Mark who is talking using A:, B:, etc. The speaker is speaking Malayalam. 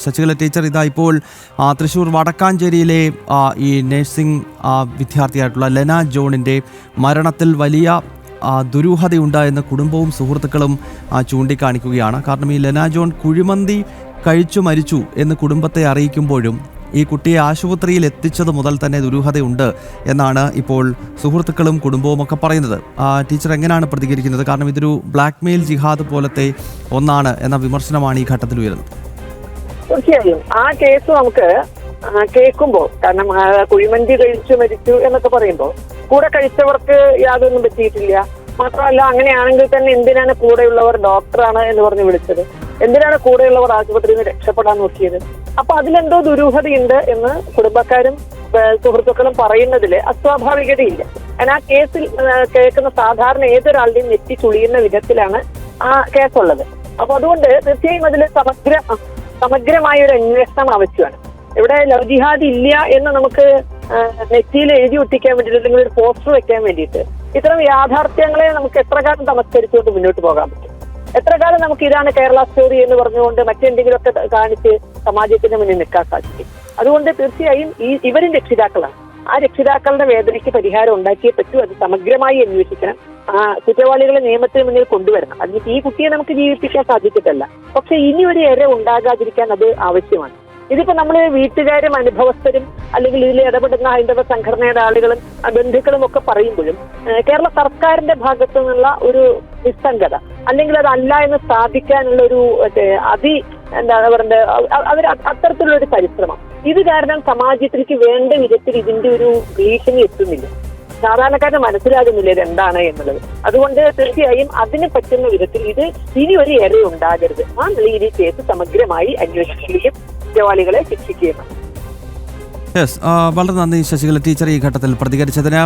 A: ശശികല ടീച്ചർ ഇതാ ഇപ്പോൾ തൃശ്ശൂർ വടക്കാഞ്ചേരിയിലെ ഈ നഴ്സിംഗ് വിദ്യാർത്ഥിയായിട്ടുള്ള ലെന ജോണിൻ്റെ മരണത്തിൽ വലിയ ദുരൂഹതയുണ്ട് എന്ന് കുടുംബവും സുഹൃത്തുക്കളും ചൂണ്ടിക്കാണിക്കുകയാണ്. കാരണം ഈ ലെന ജോൺ കുഴിമന്തി കഴിച്ചു മരിച്ചു എന്ന് കുടുംബത്തെ അറിയിക്കുമ്പോഴും ഈ കുട്ടിയെ ആശുപത്രിയിൽ എത്തിച്ചത് മുതൽ തന്നെ ദുരൂഹതയുണ്ട് എന്നാണ് ഇപ്പോൾ സുഹൃത്തുക്കളും കുടുംബവും ഒക്കെ പറയുന്നത്. ടീച്ചർ എങ്ങനെയാണ് പ്രതികരിക്കുന്നത്? കാരണം ഇതൊരു ബ്ലാക്ക് മെയിൽ ജിഹാദ് പോലത്തെ ഒന്നാണ് എന്ന വിമർശനമാണ് ഈ ഘട്ടത്തിൽ ഉയരുന്നത്.
B: തീർച്ചയായും ആ കേസ് നമുക്ക് കേൾക്കുമ്പോൾ, കാരണം കുഴിമന്തി കഴിച്ചു മരിച്ചു എന്നൊക്കെ പറയുമ്പോൾ കൂടെ കഴിച്ചവർക്ക് യാതൊന്നും പറ്റിയിട്ടില്ല. മാത്രമല്ല, അങ്ങനെയാണെങ്കിൽ തന്നെ എന്തിനാണ് കൂടെയുള്ളവർ ഡോക്ടറാണ് എന്ന് പറഞ്ഞ് വിളിച്ചത്? എന്തിനാണ് കൂടെയുള്ളവർ ആശുപത്രിയിൽ നിന്ന് രക്ഷപ്പെടാൻ നോക്കിയത്? അപ്പൊ അതിലെന്തോ ദുരൂഹതയുണ്ട് എന്ന് കുടുംബക്കാരും സുഹൃത്തുക്കളും പറയുന്നതിൽ അസ്വാഭാവികതയില്ല. കാരണം ആ കേസിൽ കേൾക്കുന്ന സാധാരണ ഏതൊരാളുടെയും നെറ്റി ചുളിയുന്ന വിധത്തിലാണ് ആ കേസുള്ളത്. അപ്പൊ അതുകൊണ്ട് തീർച്ചയായും അതിൽ സമഗ്രമായ ഒരു അന്വേഷണം ആവശ്യമാണ്. ഇവിടെ ലവ് ജിഹാദ് ഇല്ല എന്ന് നമുക്ക് നെറ്റിയിൽ എഴുതി ഒട്ടിക്കാൻ വേണ്ടിയിട്ട്, അല്ലെങ്കിൽ ഒരു പോസ്റ്റർ വെക്കാൻ വേണ്ടിയിട്ട് ഇത്തരം യാഥാർത്ഥ്യങ്ങളെ നമുക്ക് എത്ര കാലം തമസ്കരിച്ചുകൊണ്ട് മുന്നോട്ട് പോകാൻ പറ്റും? എത്ര കാലം നമുക്ക് ഇതാണ് കേരള സ്റ്റോറി എന്ന് പറഞ്ഞുകൊണ്ട് മറ്റെന്തെങ്കിലുമൊക്കെ കാണിച്ച് സമാജത്തിന് മുന്നിൽ നിൽക്കാൻ സാധിക്കും? അതുകൊണ്ട് തീർച്ചയായും ഇവരും രക്ഷിതാക്കളാണ്. ആ രക്ഷിതാക്കളുടെ വേദനയ്ക്ക് പരിഹാരം ഉണ്ടാക്കിയേ പറ്റൂ. അത് സമഗ്രമായി അന്വേഷിക്കണം. കുറ്റവാളികളെ നിയമത്തിന് മുന്നിൽ കൊണ്ടുവരണം. അതിന് ഈ കുട്ടിയെ നമുക്ക് ജീവിപ്പിക്കാൻ സാധിച്ചിട്ടല്ല, പക്ഷെ ഇനി ഒരു ഇര ഉണ്ടാകാതിരിക്കാൻ അത് ആവശ്യമാണ്. ഇതിപ്പോ നമ്മൾ വീട്ടുകാരും അനുഭവസ്ഥരും അല്ലെങ്കിൽ ഇതിൽ ഇടപെടുന്ന ഹൈന്ദവ സംഘടനയുടെ ആളുകളും ബന്ധുക്കളും ഒക്കെ പറയുമ്പോഴും കേരള സർക്കാരിന്റെ ഭാഗത്തു നിന്നുള്ള ഒരു നിസ്സംഗത, അല്ലെങ്കിൽ അതല്ല എന്ന് സ്ഥാപിക്കാനുള്ള ഒരു എന്താ പറയുക, അവർ അത്തരത്തിലുള്ള ഒരു പരിശ്രമം, ഇത് കാരണം സമാജത്തിലേക്ക് വേണ്ട വിധത്തിൽ ഇതിന്റെ ഒരു ഭീഷണി എത്തുന്നില്ല. സാധാരണക്കാരന് മനസ്സിലാകുന്നില്ല ഇതെന്താണ് എന്നുള്ളത്. അതുകൊണ്ട് തീർച്ചയായും അതിന് പറ്റുന്ന വിധത്തിൽ ഇത് ഇനി ഒരു ഇര ഉണ്ടാകരുത്. ആ നിലയിൽ ഈ കേസ് സമഗ്രമായി അന്വേഷിക്കുകയും കുറ്റവാളികളെ ശിക്ഷിക്കുകയും.
A: വളരെ നന്ദി ശശികല ടീച്ചർ ഈ ഘട്ടത്തിൽ പ്രതികരിച്ചതിന്.